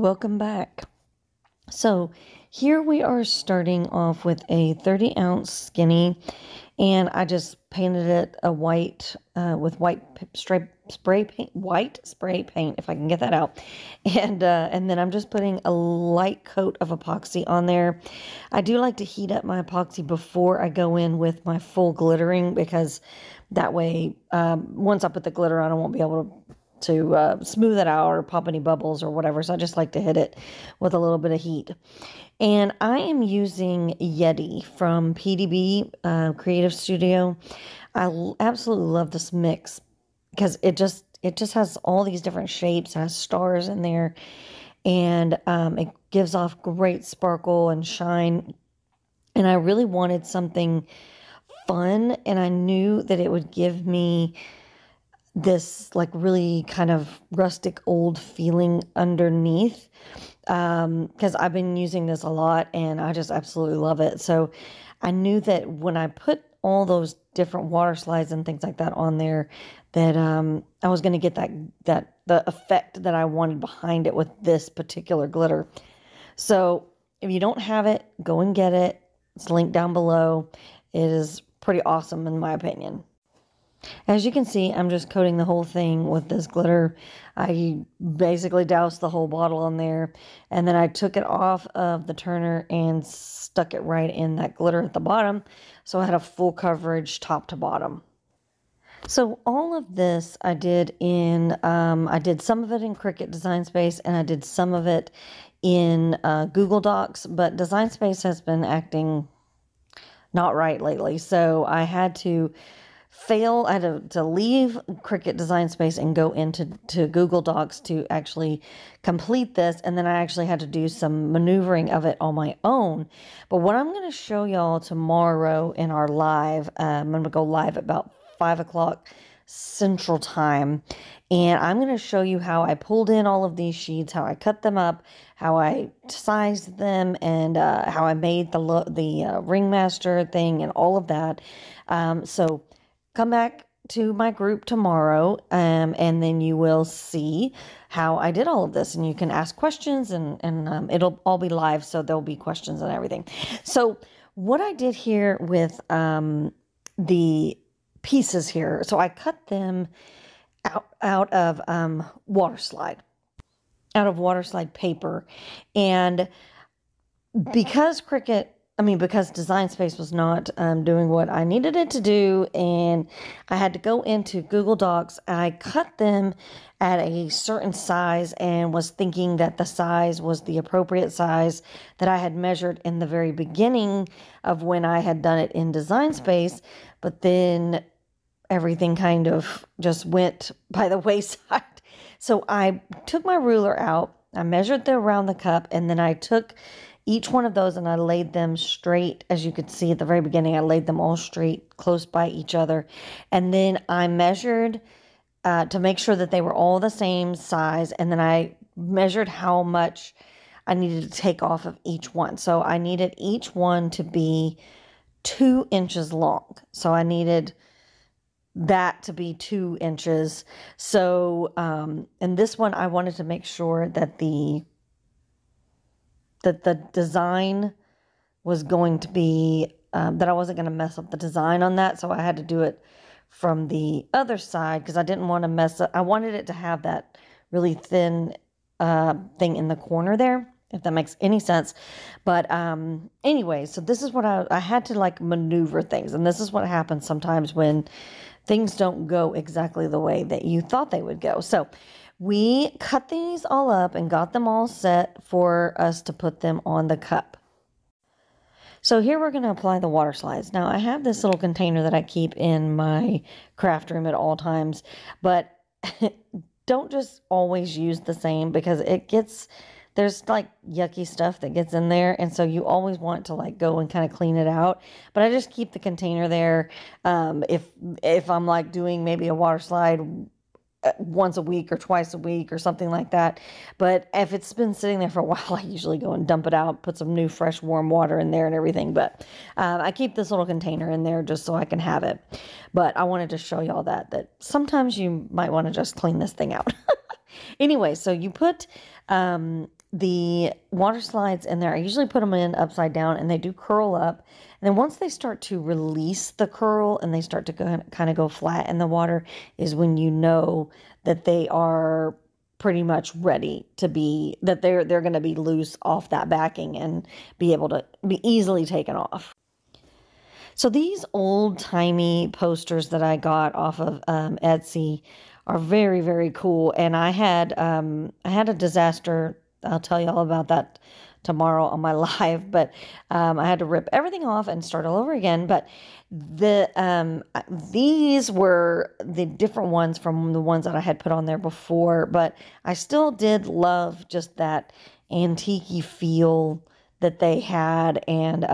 welcome back. So here we are starting off with a 30-ounce skinny, and I just painted it a white with white spray paint, if I can get that out, and then I'm just putting a light coat of epoxy on there. I do like to heat up my epoxy before I go in with my full glittering, because that way once I put the glitter on, I won't be able to smooth it out or pop any bubbles or whatever. So I just like to hit it with a little bit of heat. And I am using Yeti from PDB Creative Studio. I absolutely love this mix because it just has all these different shapes. It has stars in there, and it gives off great sparkle and shine. And I really wanted something fun, and I knew that it would give me this like really kind of rustic old feeling underneath, because I've been using this a lot and I just absolutely love it. So I knew that when I put all those different water slides and things like that on there, that I was going to get the effect that I wanted behind it with this particular glitter. So if you don't have it, go and get it. It's linked down below. It is pretty awesome in my opinion. As you can see, I'm just coating the whole thing with this glitter. I basically doused the whole bottle on there, and then I took it off of the turner and stuck it right in that glitter at the bottom, so I had a full coverage top to bottom. So all of this I did I did some of it in Cricut Design Space, and I did some of it in Google Docs, but Design Space has been acting not right lately, so I had to leave Cricut Design Space and go into Google Docs to actually complete this. And then I actually had to do some maneuvering of it on my own. But what I'm going to show y'all tomorrow in our live, I'm going to go live at about 5 o'clock Central Time. And I'm going to show you how I pulled in all of these sheets, how I cut them up, how I sized them, and how I made the ringmaster thing and all of that. So come back to my group tomorrow, and then you will see how I did all of this, and you can ask questions, and it'll all be live, so there'll be questions and everything. So what I did here with the pieces here, so I cut them out of water slide paper, and because Design Space was not doing what I needed it to do, and I had to go into Google Docs, I cut them at a certain size and was thinking that the size was the appropriate size that I had measured in the very beginning of when I had done it in Design Space, but then everything kind of just went by the wayside. So I took my ruler out, I measured around the cup, and then I took each one of those and I laid them straight. As you could see at the very beginning, I laid them all straight close by each other. And then I measured to make sure that they were all the same size. And then I measured how much I needed to take off of each one. So I needed each one to be 2 inches long. So I needed that to be 2 inches. So, and this one, I wanted to make sure that the design was going to be, that I wasn't going to mess up the design on that. So I had to do it from the other side because I didn't want to mess up. I wanted it to have that really thin thing in the corner there, if that makes any sense. But anyway, so this is what I had to like maneuver things. And this is what happens sometimes when things don't go exactly the way that you thought they would go. So we cut these all up and got them all set for us to put them on the cup. So here we're going to apply the water slides. Now I have this little container that I keep in my craft room at all times, but don't just always use the same, because there's like yucky stuff that gets in there, and so you always want to like go and kind of clean it out. But I just keep the container there if I'm like doing maybe a water slide once a week or twice a week or something like that. But if it's been sitting there for a while, I usually go and dump it out, put some new fresh warm water in there and everything. But I keep this little container in there just so I can have it. But I wanted to show y'all that sometimes you might want to just clean this thing out. Anyway, so you put the water slides in there, I usually put them in upside down and they do curl up. And then once they start to release the curl and they start to kind of go flat in the water is when you know that they are pretty much ready to be, that they're going to be loose off that backing and be able to be easily taken off. So these old-timey posters that I got off of Etsy are very, very cool. And I had a disaster. I'll tell you all about that tomorrow on my live. But I had to rip everything off and start all over again. But these were the different ones from the ones that I had put on there before. But I still did love just that antique-y feel that they had, and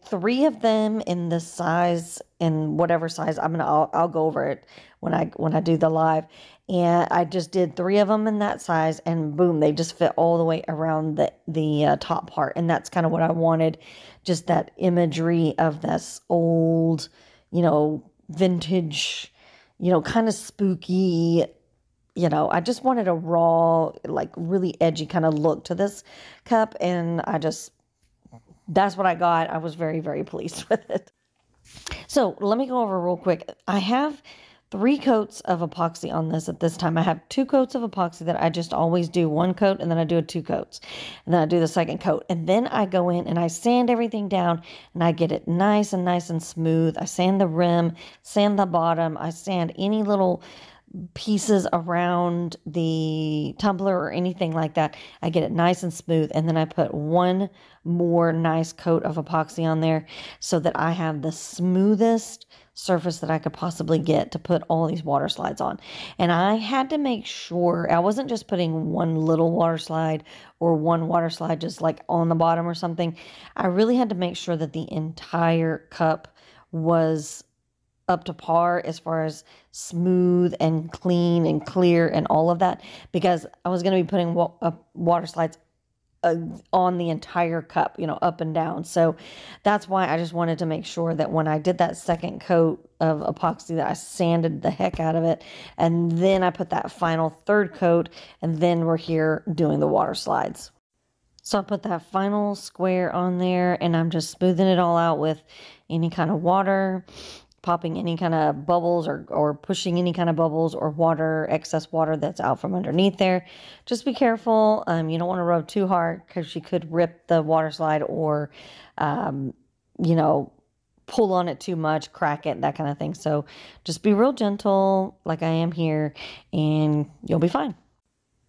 3 of them in the size, in whatever size I'll go over it when I do the live, and I just did 3 of them in that size, and boom, they just fit all the way around the top part, and that's kind of what I wanted, just that imagery of this old, vintage, kind of spooky. I just wanted a raw, like really edgy kind of look to this cup. And that's what I got. I was very, very pleased with it. So let me go over real quick. I have 3 coats of epoxy on this at this time. I have 2 coats of epoxy that I just always do 1 coat, and then I do 2 coats, and then I do the second coat. And then I go in and I sand everything down and I get it nice and smooth. I sand the rim, sand the bottom. I sand any little pieces around the tumbler or anything like that. I get it nice and smooth, and then I put 1 more nice coat of epoxy on there so that I have the smoothest surface that I could possibly get to put all these water slides on. And I had to make sure I wasn't just putting 1 little water slide or 1 water slide just like on the bottom or something. I really had to make sure that the entire cup was up to par as far as smooth and clean and clear and all of that, because I was going to be putting water slides on the entire cup, up and down. So that's why I just wanted to make sure that when I did that second coat of epoxy that I sanded the heck out of it, and then I put that final 3rd coat, and then we're here doing the water slides. So I put that final square on there, and I'm just smoothing it all out with any kind of water, popping any kind of bubbles or pushing any kind of bubbles or water, excess water that's out from underneath there. Just be careful. You don't want to rub too hard because you could rip the water slide or, pull on it too much, crack it, that kind of thing. So just be real gentle like I am here, and you'll be fine.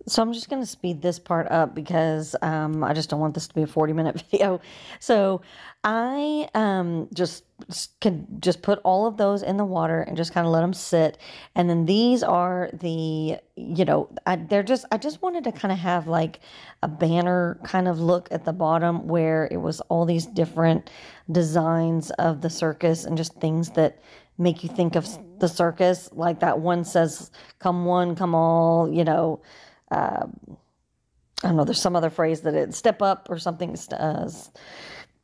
So I'm just going to speed this part up because I just don't want this to be a 40-minute video. So I can just put all of those in the water and just kind of let them sit. And then these are the, I just wanted to kind of have like a banner kind of look at the bottom where it was all these different designs of the circus and just things that make you think of the circus. Like that one says, come one, come all, I don't know, there's some other phrase that it step up or something.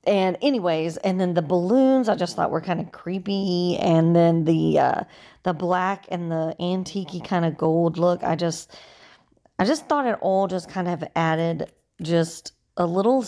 And anyways, and then the balloons I just thought were kind of creepy. And then the black and the antique-y kind of gold look. I just thought it all just kind of added just a little,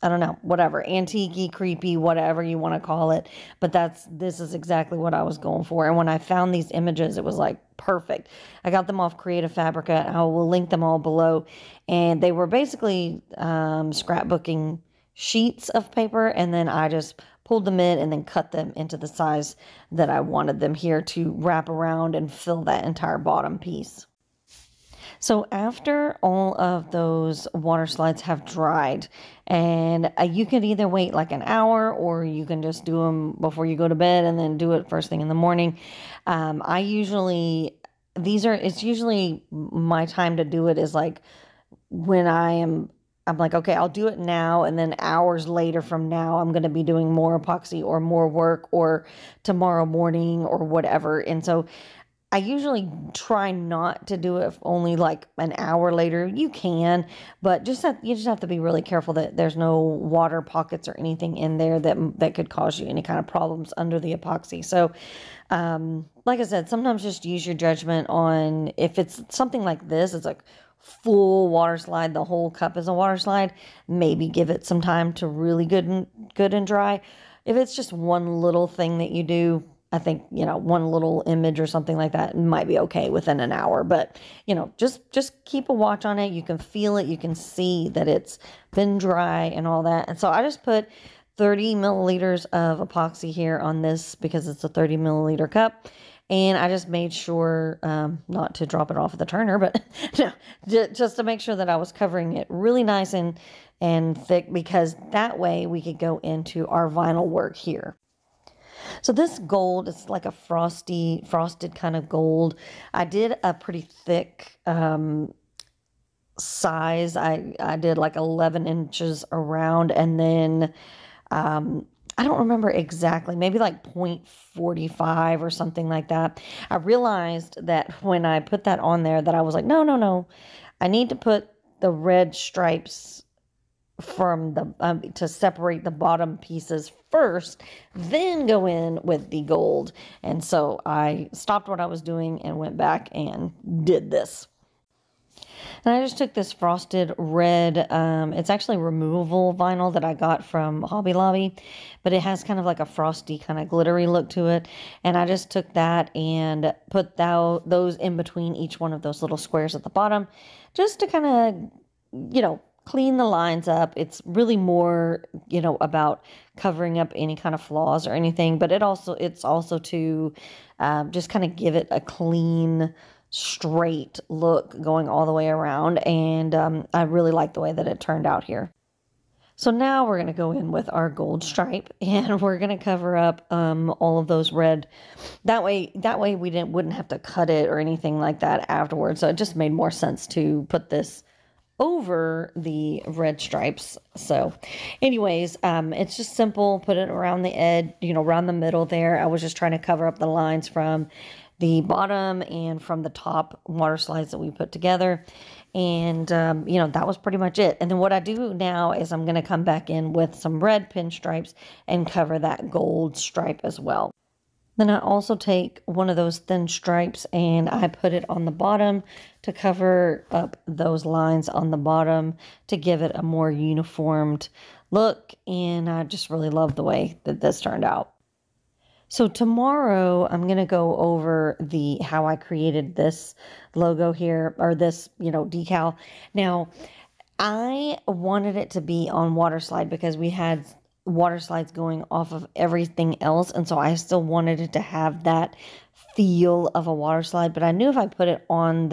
I don't know, whatever, antique-y, creepy, whatever you want to call it. But this is exactly what I was going for. And when I found these images, it was like perfect. I got them off Creative Fabrica. I will link them all below. And they were basically scrapbooking sheets of paper. And then I just pulled them in and then cut them into the size that I wanted them here to wrap around and fill that entire bottom piece. So after all of those water slides have dried, and you can either wait like an hour or you can just do them before you go to bed and then do it first thing in the morning. It's usually my time to do it is like when I'm like, okay, I'll do it now. And then hours later from now, I'm going to be doing more epoxy or more work or tomorrow morning or whatever. And so I usually try not to do it only like an hour later. You can, but you just have to be really careful that there's no water pockets or anything in there that could cause you any kind of problems under the epoxy. So, like I said, sometimes just use your judgment on if it's something like this. It's like, full water slide, the whole cup is a water slide, maybe give it some time to really good and dry. If it's just one little thing that you do, I think, you know, one little image or something like that might be okay within an hour. But, you know, just keep a watch on it. You can feel it. You can see that it's been dry and all that. And so I just put 30 milliliters of epoxy here on this because it's a 30 milliliter cup. And I just made sure not to drop it off of the turner, but no, just to make sure that I was covering it really nice and thick, because that way we could go into our vinyl work here. So this gold is like a frosted kind of gold. I did a pretty thick size. I did like 11 inches around, and then I don't remember exactly, maybe like 0.45 or something like that. I realized that when I put that on there that I was like, no. I need to put the red stripes from the to separate the bottom pieces first, then go in with the gold. And so I stopped what I was doing and went back and did this. And I just took this frosted red, it's actually removable vinyl that I got from Hobby Lobby, but it has kind of like a frosty kind of glittery look to it. And I just took that and put those in between each one of those little squares at the bottom, just to kind of, you know, clean the lines up. It's really more, you know, about covering up any kind of flaws or anything, but it's also to just kind of give it a clean, straight look going all the way around. And I really like the way that it turned out here. So now we're going to go in with our gold stripe, and we're going to cover up all of those red. That way we wouldn't have to cut it or anything like that afterwards. So it just made more sense to put this over the red stripes. So anyways, it's just simple. Put it around the edge, you know, around the middle there. I was just trying to cover up the lines from the bottom and from the top water slides that we put together. And, you know, that was pretty much it. And then what I do now is I'm going to come back in with some red pinstripes and cover that gold stripe as well. Then I also take one of those thin stripes and I put it on the bottom to cover up those lines on the bottom to give it a more uniformed look. And I just really love the way that this turned out. So tomorrow I'm going to go over how I created this logo here, or this, you know, decal. Now, I wanted it to be on water slide because we had water slides going off of everything else, and so I still wanted it to have that feel of a water slide, but I knew if I put it on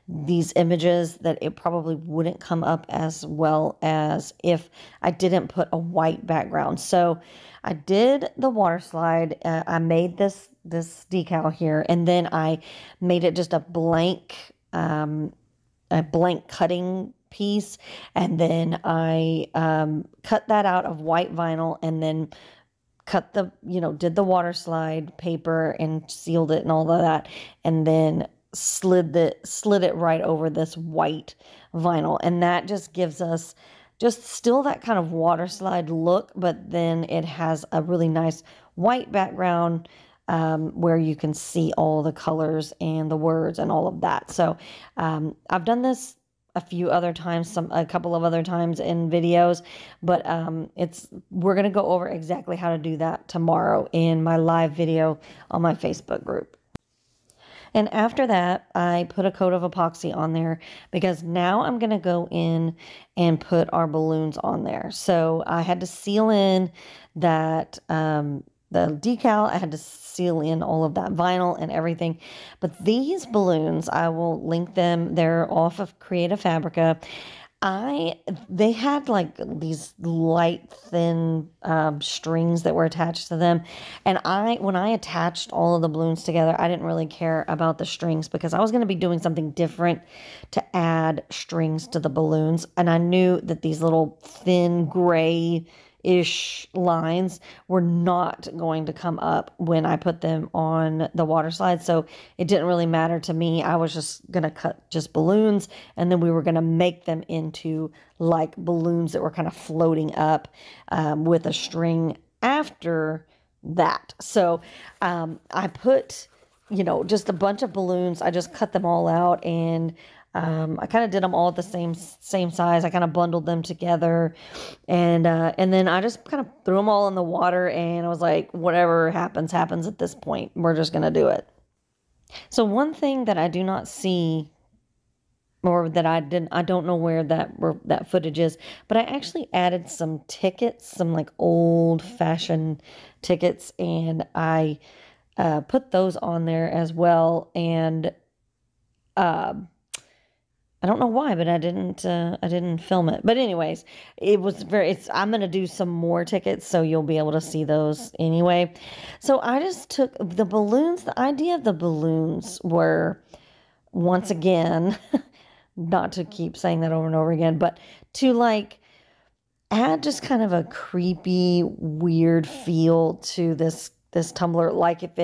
these images that it probably wouldn't come up as well as if I didn't put a white background. So I did the water slide. I made this decal here, and then I made it just a blank cutting piece, and then I cut that out of white vinyl, and then cut did the water slide paper and sealed it and all of that, and then slid it right over this white vinyl, and that just gives us just still that kind of water slide look, but then it has a really nice white background where you can see all the colors and the words and all of that. So I've done this a few other times, a couple of other times in videos, but we're going to go over exactly how to do that tomorrow in my live video on my Facebook group. And after that, I put a coat of epoxy on there because now I'm going to go in and put our balloons on there. So I had to seal in that the decal. I had to seal in all of that vinyl and everything. But these balloons, I will link them. They're off of Creative Fabrica. They had like these light, thin strings that were attached to them. And when I attached all of the balloons together, I didn't really care about the strings because I was going to be doing something different to add strings to the balloons. And I knew that these little thin gray-ish lines were not going to come up when I put them on the water slide. So it didn't really matter to me. I was just going to cut just balloons, and then we were going to make them into like balloons that were kind of floating up with a string after that. So I put, just a bunch of balloons. I just cut them all out, and I kind of did them all at the same size. I kind of bundled them together, and then I just kind of threw them all in the water, and I was like, whatever happens, happens at this point. We're just gonna do it. So one thing that I do not see, or that I don't know where that footage is, but I actually added some tickets, some like old fashioned tickets, and I put those on there as well. And I don't know why, but I didn't film it. But anyways, I'm going to do some more tickets, so you'll be able to see those anyway. So I just took the balloons. The idea of the balloons were, once again, not to keep saying that over and over again, but to like add just kind of a creepy, weird feel to this tumbler. Like if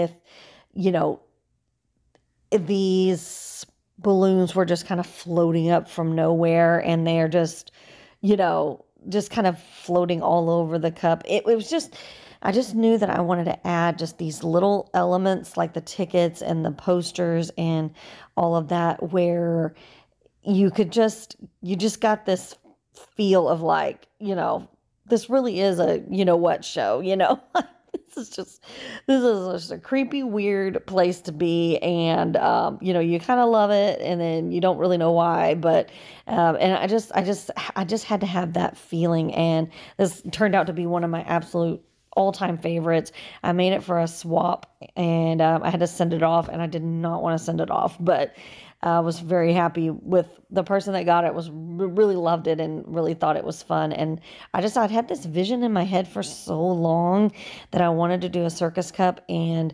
these balloons were just kind of floating up from nowhere, and they're just kind of floating all over the cup. It was just, I just knew that I wanted to add just these little elements like the tickets and the posters and all of that, where you just got this feel of like, this really is a what show, This is just a creepy, weird place to be, and you kind of love it, and then you don't really know why, but and I just had to have that feeling, and this turned out to be one of my absolute all-time favorites. I made it for a swap, and I had to send it off, and I did not want to send it off, but I was very happy with the person that got it. Really loved it and really thought it was fun. And I'd had this vision in my head for so long that I wanted to do a circus cup, and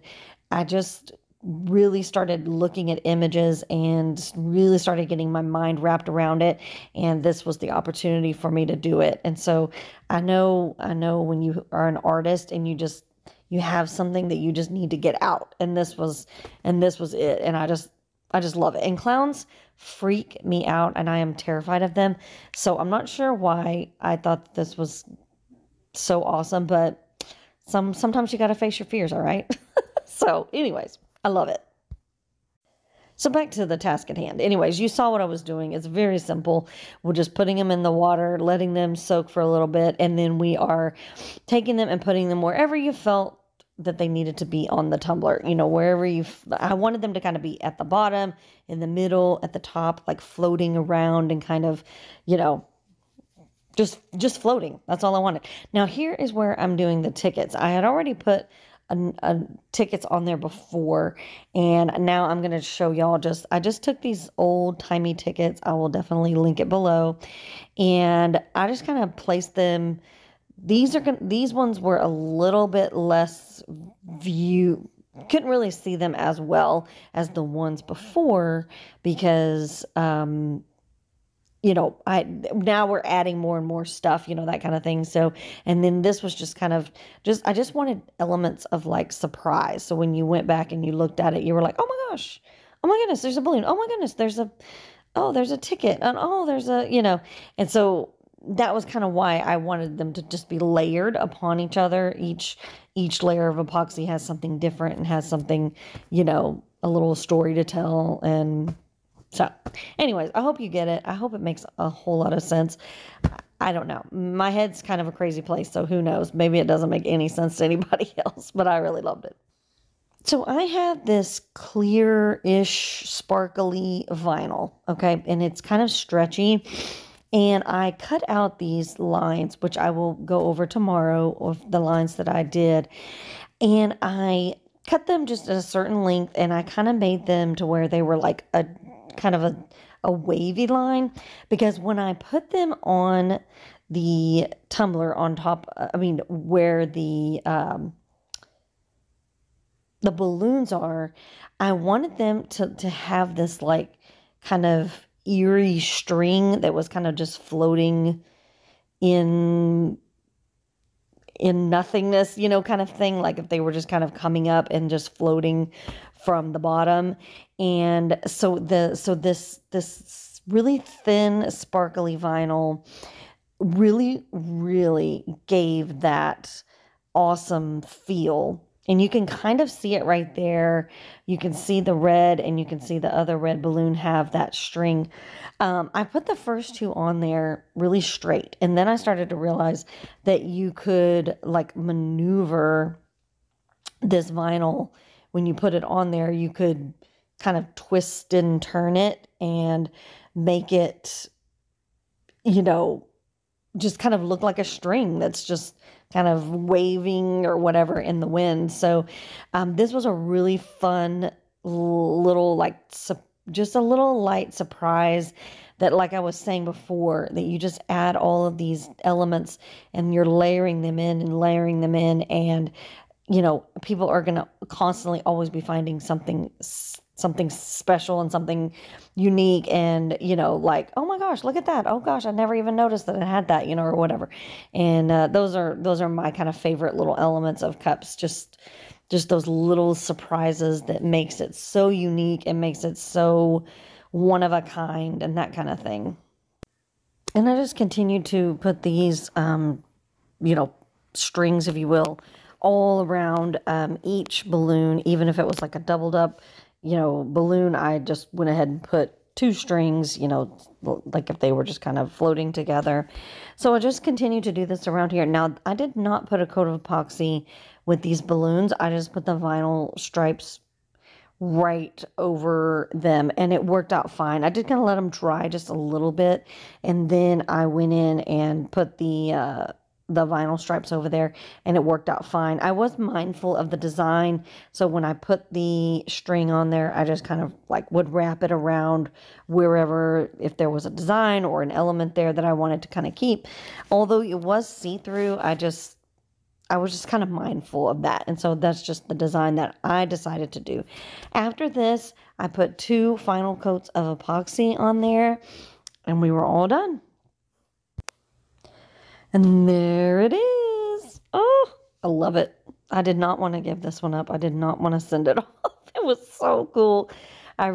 I just really started looking at images and really started getting my mind wrapped around it. And this was the opportunity for me to do it. And so I know when you are an artist and you have something that you just need to get out. And this was it. And I just love it. And clowns freak me out, and I am terrified of them. So I'm not sure why I thought this was so awesome, but sometimes you got to face your fears, all right? So anyways, I love it. So back to the task at hand. Anyways, you saw what I was doing. It's very simple. We're just putting them in the water, letting them soak for a little bit, and then we are taking them and putting them wherever you felt that they needed to be on the tumbler, wherever I wanted them to kind of be at the bottom, in the middle, at the top, like floating around and kind of, just floating. That's all I wanted. Now here is where I'm doing the tickets. I had already put tickets on there before, and now I'm going to show y'all I just took these old timey tickets. I will definitely link it below, and I just kind of placed them. These ones were a little bit less couldn't really see them as well as the ones before, because now we're adding more and more stuff, that kind of thing. So, and then this was just kind of I just wanted elements of like surprise. So when you went back and you looked at it, you were like, oh my gosh, oh my goodness, there's a balloon. Oh my goodness, there's a ticket. And oh, there's and so that was kind of why I wanted them to just be layered upon each other. Each layer of epoxy has something different and has something, a little story to tell. And so anyways, I hope you get it. I hope it makes a whole lot of sense. I don't know. My head's kind of a crazy place, so who knows? Maybe it doesn't make any sense to anybody else, but I really loved it. So I have this clear-ish, sparkly vinyl, okay? And it's kind of stretchy. And I cut out these lines, which I will go over tomorrow, of the lines that I did. And I cut them just at a certain length, and I kind of made them to where they were like a kind of a wavy line. Because when I put them on the tumbler on top, where the balloons are, I wanted them to have this like kind of eerie string that was kind of just floating in nothingness, kind of thing, like if they were just kind of coming up and just floating from the bottom. And so this really thin, sparkly vinyl really, really gave that awesome feel. And you can kind of see it right there. You can see the red and you can see the other red balloon have that string. I put the first two on there really straight. And then I started to realize that you could like maneuver this vinyl. When you put it on there, you could kind of twist and turn it and make it, you know, just kind of look like a string that's just kind of waving or whatever in the wind. So this was a really fun little, like, just a little light surprise that, like I was saying before, that you just add all of these elements and you're layering them in and layering them in. And, you know, people are going to constantly always be finding something special and something unique, and, you know, like, oh my gosh, look at that. Oh gosh, I never even noticed that it had that, you know, or whatever. And those are my kind of favorite little elements of cups. Just those little surprises that makes it so unique and makes it so one of a kind and that kind of thing. And I just continued to put these, you know, strings, if you will, all around each balloon. Even if it was like a doubled up, you know, balloon, I just went ahead and put 2 strings, you know, like if they were just kind of floating together. So I just continued to do this around here. Now, I did not put a coat of epoxy with these balloons. I just put the vinyl stripes right over them, and it worked out fine. I did kind of let them dry just a little bit, and then I went in and put the vinyl stripes over there, and it worked out fine. I was mindful of the design, so when I put the string on there, I just kind of like would wrap it around wherever, if there was a design or an element there that I wanted to kind of keep. Although it was see-through, I was just kind of mindful of that, and so that's just the design that I decided to do. After this, I put 2 final coats of epoxy on there, and we were all done. And there it is. Oh, I love it. I did not want to give this one up. I did not want to send it off. It was so cool. I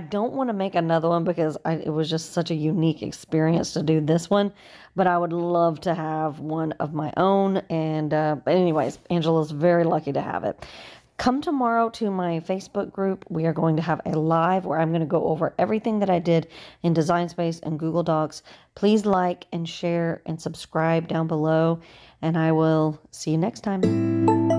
don't want to make another one because it was just such a unique experience to do this one. But I would love to have one of my own. And but anyways, Angela's very lucky to have it. Come tomorrow to my Facebook group. We are going to have a live where I'm going to go over everything that I did in Design Space and Google Docs. Please like and share and subscribe down below, and I will see you next time.